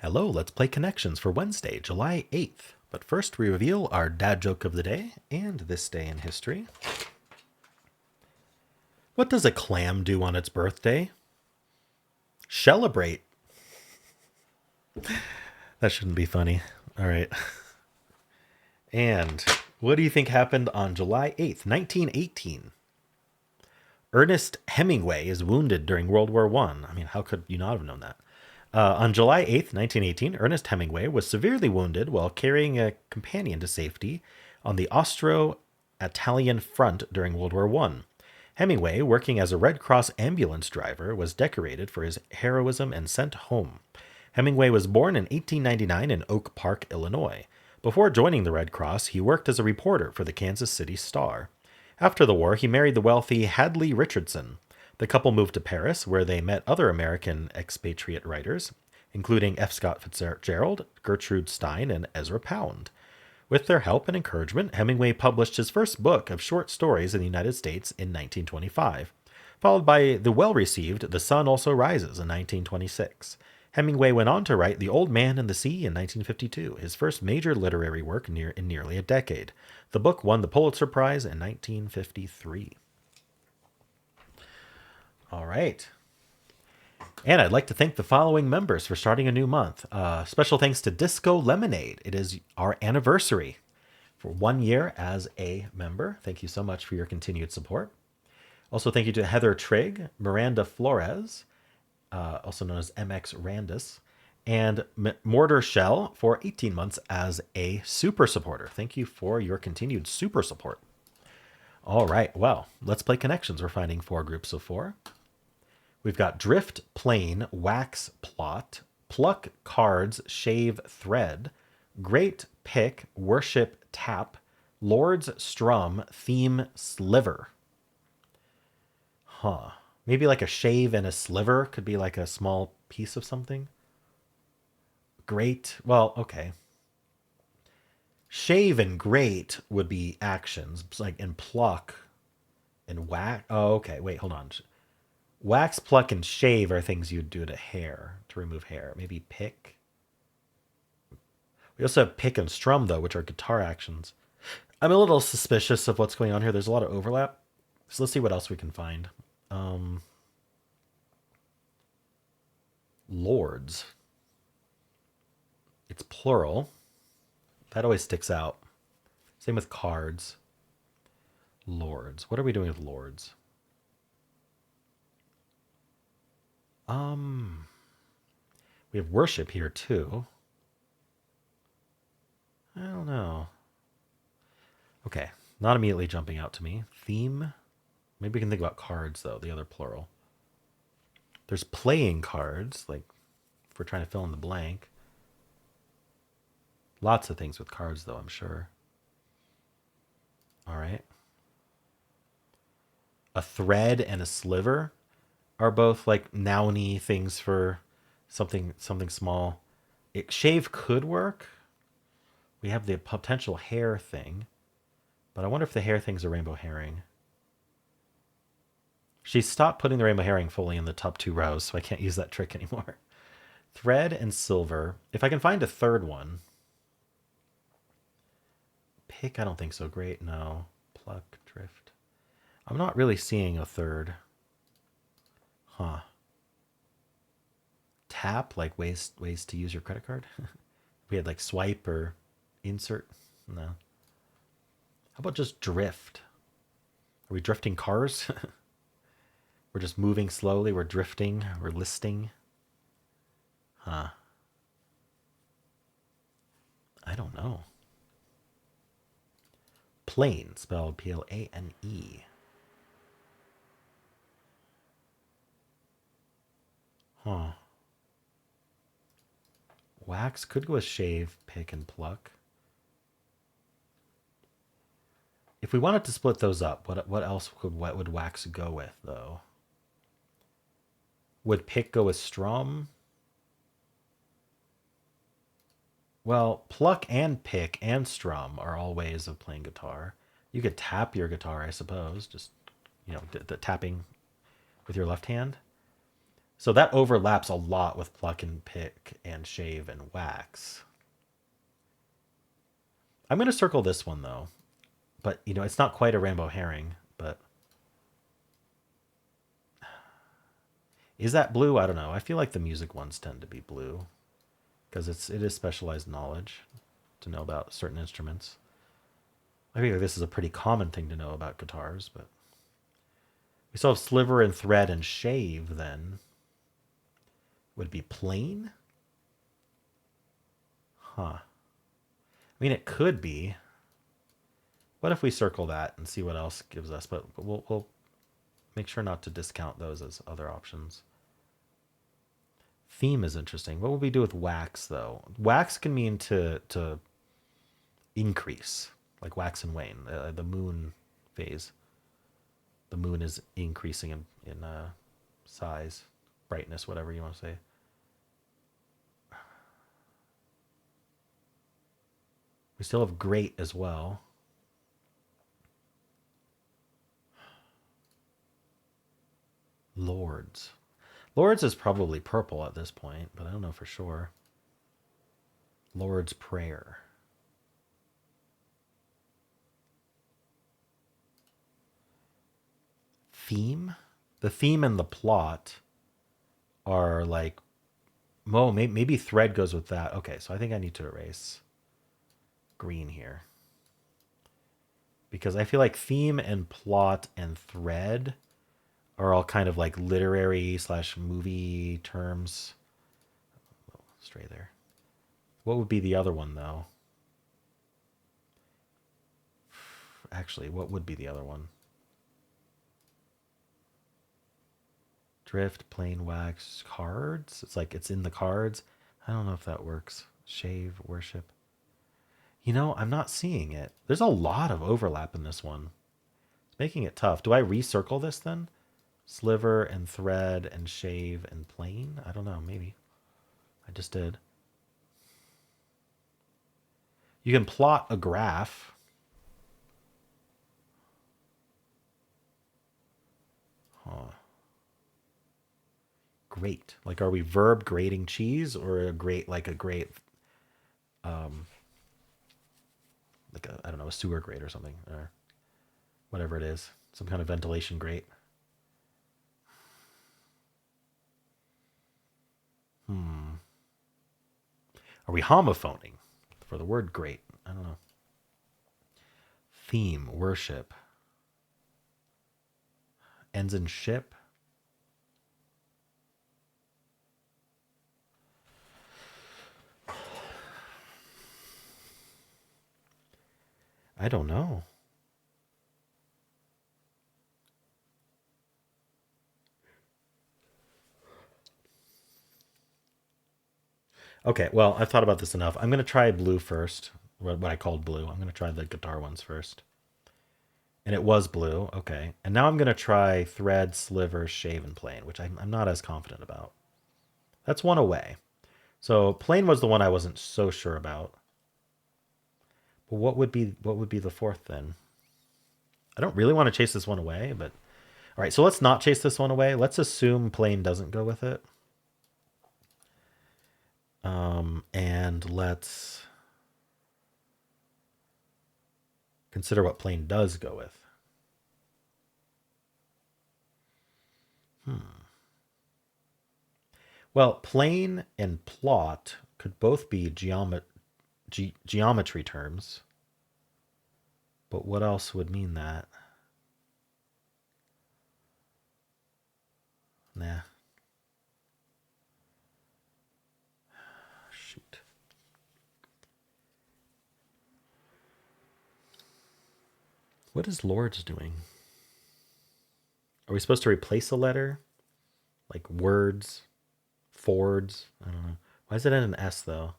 Hello, let's play Connections for Wednesday, July 8th. But first, we reveal our dad joke of the day and this day in history. What does a clam do on its birthday? Celebrate. That shouldn't be funny. All right. And what do you think happened on July 8th, 1918? Ernest Hemingway is wounded during World War I. I mean, how could you not have known that? On July 8th, 1918, Ernest Hemingway was severely wounded while carrying a companion to safety on the Austro-Italian front during World War I. Hemingway, working as a Red Cross ambulance driver, was decorated for his heroism and sent home. Hemingway was born in 1899 in Oak Park, Illinois. Before joining the Red Cross, he worked as a reporter for the Kansas City Star. After the war, he married the wealthy Hadley Richardson. The couple moved to Paris, where they met other American expatriate writers, including F. Scott Fitzgerald, Gertrude Stein, and Ezra Pound. With their help and encouragement, Hemingway published his first book of short stories in the United States in 1925, followed by the well-received The Sun Also Rises in 1926. Hemingway went on to write The Old Man and the Sea in 1952, his first major literary work in nearly a decade. The book won the Pulitzer Prize in 1953. All right. And I'd like to thank the following members for starting a new month. Special thanks to Disco Lemonade. It is our anniversary for 1 year as a member. Thank you so much for your continued support. Also, thank you to Heather Trigg, Miranda Flores, also known as MX Randus, and Mortar Shell for 18 months as a super supporter. Thank you for your continued super support. All right, well, let's play Connections. We're finding 4 groups of 4. We've got Drift, Plane, Wax, Plot, Pluck, Cards, Shave, Thread, Great, Pick, Worship, Tap, Lords, Strum, Theme, Sliver. Huh. Maybe like a shave and a sliver could be like a small piece of something. Great. Well, okay. Shave and great would be actions, like and pluck and whack. Oh, okay. Wait, hold on. Wax, pluck, and shave are things you'd do to hair, to remove hair. Maybe pick. We also have pick and strum, though, which are guitar actions. I'm a little suspicious of what's going on here. There's a lot of overlap. So let's see what else we can find. Lords. It's plural. That always sticks out. Same with cards. Lords. What are we doing with lords? We have worship here too. I don't know. Okay, not immediately jumping out to me. Theme. Maybe we can think about cards though, the other plural. There's playing cards, like if we're trying to fill in the blank. Lots of things with cards though, I'm sure. All right. A thread and a sliver are both like nouny things for something small. Shave could work. We have the potential hair thing, but I wonder if the hair thing's a rainbow herring. She stopped putting the rainbow herring fully in the top 2 rows, so I can't use that trick anymore. Thread and silver. If I can find a third one. Pick, I don't think so. Great, no. Pluck, drift. I'm not really seeing a third. Huh. Tap, like ways to use your credit card. We had like swipe or insert. No. How about just drift? Are we drifting cars? We're just moving slowly. We're drifting. We're listing. Huh. I don't know. Plane, spelled Plane. Huh. Wax could go with shave, pick, and pluck. If we wanted to split those up, what would wax go with though? Would pick go with strum? Well, pluck and pick and strum are all ways of playing guitar. You could tap your guitar, I suppose, just the tapping with your left hand. So that overlaps a lot with pluck and pick and shave and wax. I'm going to circle this one though, but it's not quite a rainbow herring, but is that blue? I don't know. I feel like the music ones tend to be blue because it is specialized knowledge to know about certain instruments. I feel like this is a pretty common thing to know about guitars, but we still have sliver and thread and shave then. Would it be plain? Huh. I mean, it could be. What if we circle that and see what else gives us? But we'll make sure not to discount those as other options. Theme is interesting. What would we do with wax though? Wax can mean to increase, like wax and wane. The moon phase. The moon is increasing in size, brightness, whatever you want to say. We still have great as well. Lords. Lords is probably purple at this point, but I don't know for sure. Lord's Prayer. Theme? The theme and the plot are like, oh, maybe thread goes with that. Okay, so I think I need to erase green here. Because I feel like theme and plot and thread are all kind of like literary slash movie terms. Oh, stray there. What would be the other one though? Actually, what would be the other one? Drift, plain wax, cards. It's like it's in the cards. I don't know if that works. Shave, worship. I'm not seeing it. There's a lot of overlap in this one. It's making it tough. Do I recircle this then? Sliver and thread and shave and plain? I don't know. Maybe. I just did. You can plot a graph. Huh. Grate. Like, are we verb grating cheese or a grate like a grate, like I don't know, a sewer grate or something, or whatever it is, some kind of ventilation grate. Hmm. Are we homophoning for the word grate? I don't know. Theme, worship. Ends in ship. I don't know. Okay, well, I've thought about this enough. I'm going to try blue first, what I called blue. I'm going to try the guitar ones first. And it was blue. Okay. And now I'm going to try thread, sliver, shave, and plain, which I'm not as confident about. That's one away. So plain was the one I wasn't so sure about. But what would be the fourth then? I don't really want to chase this one away, but all right, so let's not chase this one away. Let's assume plain doesn't go with it. And let's consider what plain does go with. Well, plain and plot could both be geometry terms, but what else would mean that? Nah. Shoot. What is Lords doing? Are we supposed to replace a letter? Like words? Fords? I don't know. Why is it in an S though?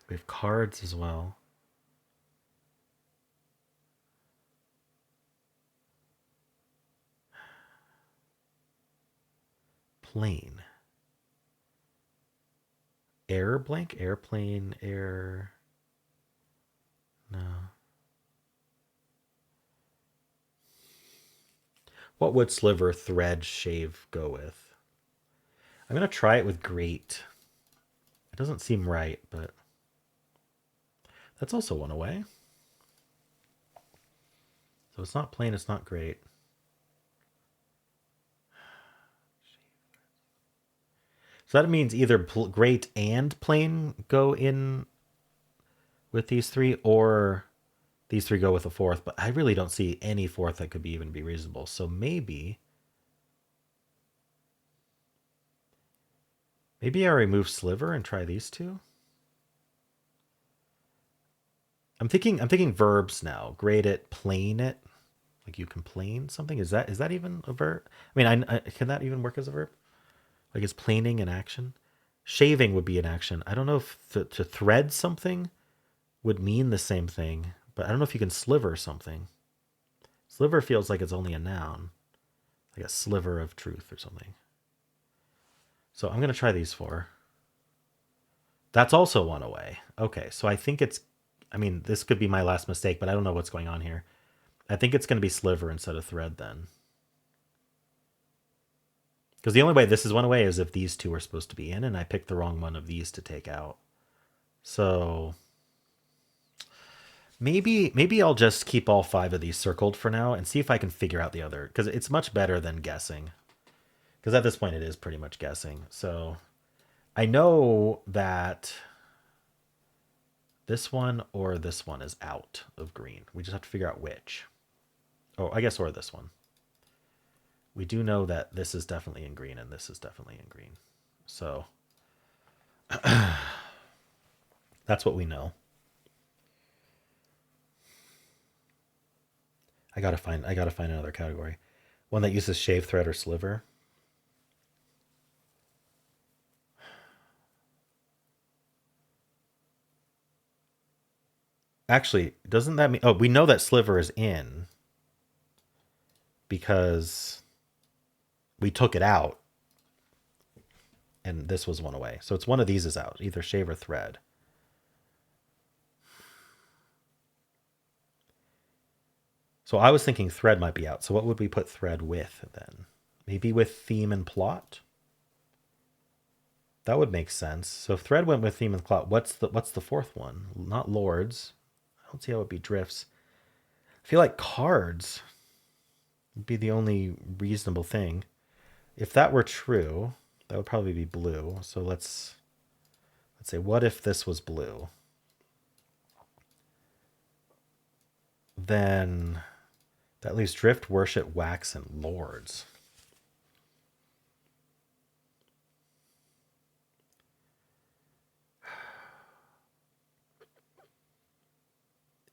We have cards as well. Plane. Air blank? Airplane, air. No. What would sliver, thread, shave go with? I'm going to try it with great. It doesn't seem right, but that's also one away. So it's not plain, it's not great. So that means either great and plain go in with these three, or these three go with a fourth. But I really don't see any fourth that could even be reasonable. So maybe I remove sliver and try these two. I'm thinking verbs now. Grade it, plain it. Like you complain something. Is that even a verb? I mean, can that even work as a verb? Like is planing an action? Shaving would be an action. I don't know if to thread something would mean the same thing, but I don't know if you can sliver something. Sliver feels like it's only a noun, like a sliver of truth or something. So I'm going to try these four. That's also one away. Okay, so I think it's, I mean, this could be my last mistake, but I don't know what's going on here. I think it's going to be sliver instead of thread then. Because the only way this is one away is if these two are supposed to be in, and I picked the wrong one of these to take out. So maybe I'll just keep all five of these circled for now and see if I can figure out the other, because it's much better than guessing. Because at this point it is pretty much guessing. So I know that this one or this one is out of green. We just have to figure out which. Oh, I guess or this one. We do know that this is definitely in green and this is definitely in green. So that's what we know. I gotta find another category. One that uses shave, thread, or sliver. Actually, doesn't that mean, oh, we know that sliver is in because we took it out and this was one away. So it's one of these is out, either shave or thread. So I was thinking thread might be out. So what would we put thread with then? Maybe with theme and plot? That would make sense. So if thread went with theme and plot, what's the fourth one? Not lords. I don't see how it would be drifts. I feel like cards would be the only reasonable thing. If that were true, that would probably be blue. So let's say, what if this was blue? Then that leaves drift, worship, wax, and lords.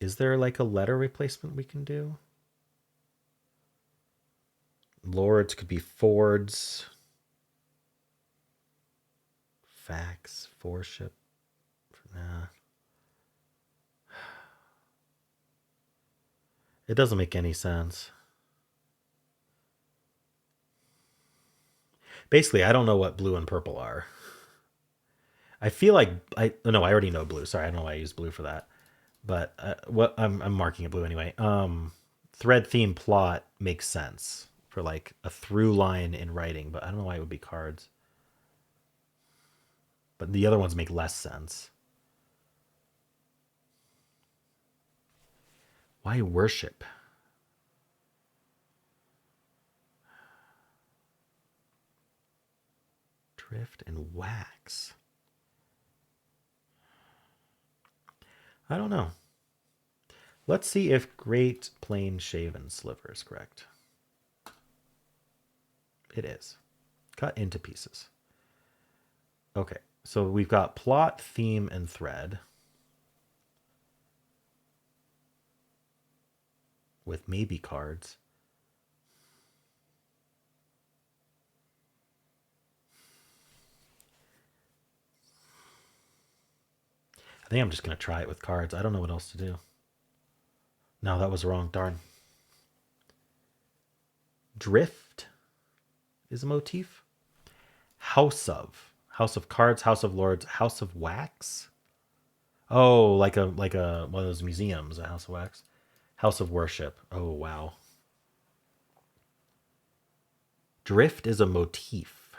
Is there like a letter replacement we can do? Lords could be fords. Fax, forship. Nah. It doesn't make any sense. Basically, I don't know what blue and purple are. I feel like I already know blue. Sorry, I don't know why I used blue for that. But what I'm marking it blue anyway. Thread theme plot makes sense for like a through line in writing, but I don't know why it would be cards. But the other ones make less sense. Why worship? Drift and wax. I don't know. Let's see if great plain shaven sliver is correct. It is. Cut into pieces. Okay, so we've got plot, theme, and thread. With maybe cards. I think I'm just going to try it with cards. I don't know what else to do. No, that was wrong. Darn. Drift is a motif. House of. House of cards, house of lords, house of wax. Oh, like a one of those museums, a house of wax. House of worship. Oh, wow. Drift is a motif.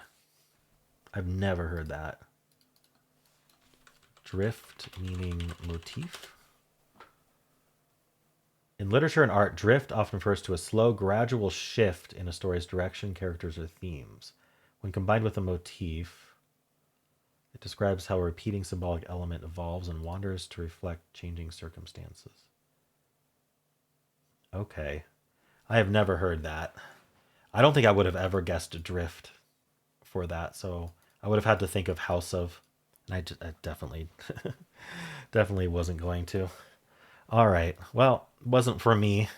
I've never heard that. Drift meaning motif. In literature and art, drift often refers to a slow, gradual shift in a story's direction, characters, or themes. When combined with a motif, it describes how a repeating symbolic element evolves and wanders to reflect changing circumstances. Okay. I have never heard that. I don't think I would have ever guessed drift for that, so I would have had to think of House of, and I definitely, definitely wasn't going to. All right. Well, wasn't for me.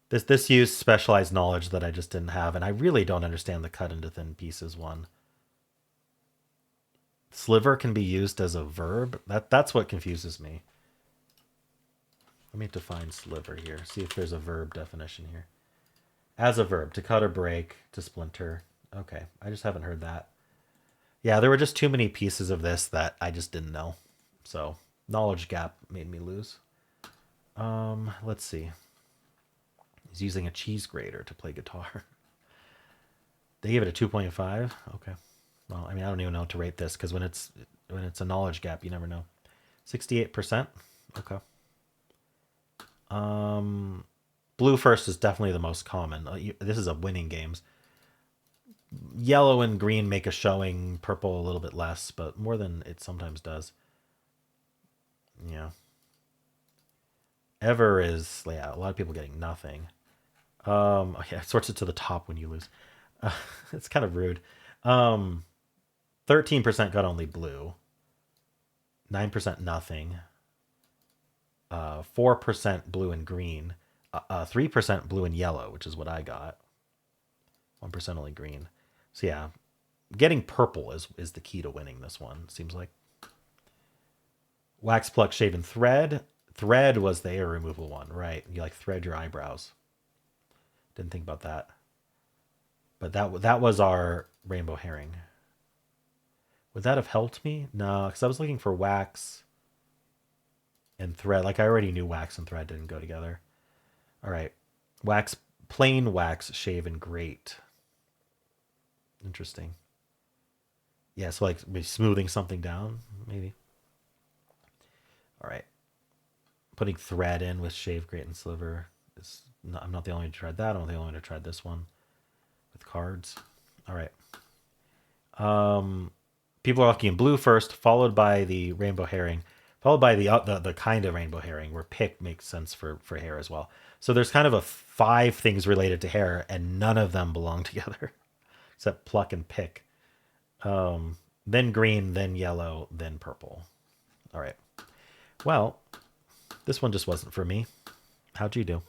This used specialized knowledge that I just didn't have, and I really don't understand the cut into thin pieces one. Sliver can be used as a verb. That's what confuses me. Let me define sliver here. See if there's a verb definition here. As a verb, to cut or break, to splinter. Okay, I just haven't heard that. Yeah, there were just too many pieces of this that I just didn't know. So, knowledge gap made me lose. Let's see. He's using a cheese grater to play guitar. They gave it a 2.5. Okay. Well, I mean, I don't even know how to rate this because when it's a knowledge gap, you never know. 68%. Okay. Blue first is definitely the most common. This is a winning games. Yellow and green make a showing. Purple a little bit less, but more than it sometimes does. Yeah. Ever is, yeah, a lot of people getting nothing. Oh yeah, it sorts it to the top when you lose. It's kind of rude. 13% got only blue. 9% nothing. 4% blue and green. 3% blue and yellow, which is what I got. 1% only green. So yeah, getting purple is the key to winning this one, seems like. Wax pluck shaven thread. Thread was the hair removal one, right? You like thread your eyebrows. Didn't think about that. But that was our rainbow herring. Would that have helped me? No, because I was looking for wax and thread. Like I already knew wax and thread didn't go together. All right. Wax, plain wax, shave, and grate. Interesting. Yeah, so like maybe smoothing something down, maybe. All right. Putting thread in with shave, grate, and sliver. I'm not the only one to try that. I'm not the only one to try this one with cards. All right. People are lucky in blue first, followed by the rainbow herring, followed by the kind of rainbow herring where pick makes sense for hair as well. So there's kind of a 5 things related to hair, and none of them belong together except pluck and pick. Then green, then yellow, then purple. All right. Well, this one just wasn't for me. How'd you do?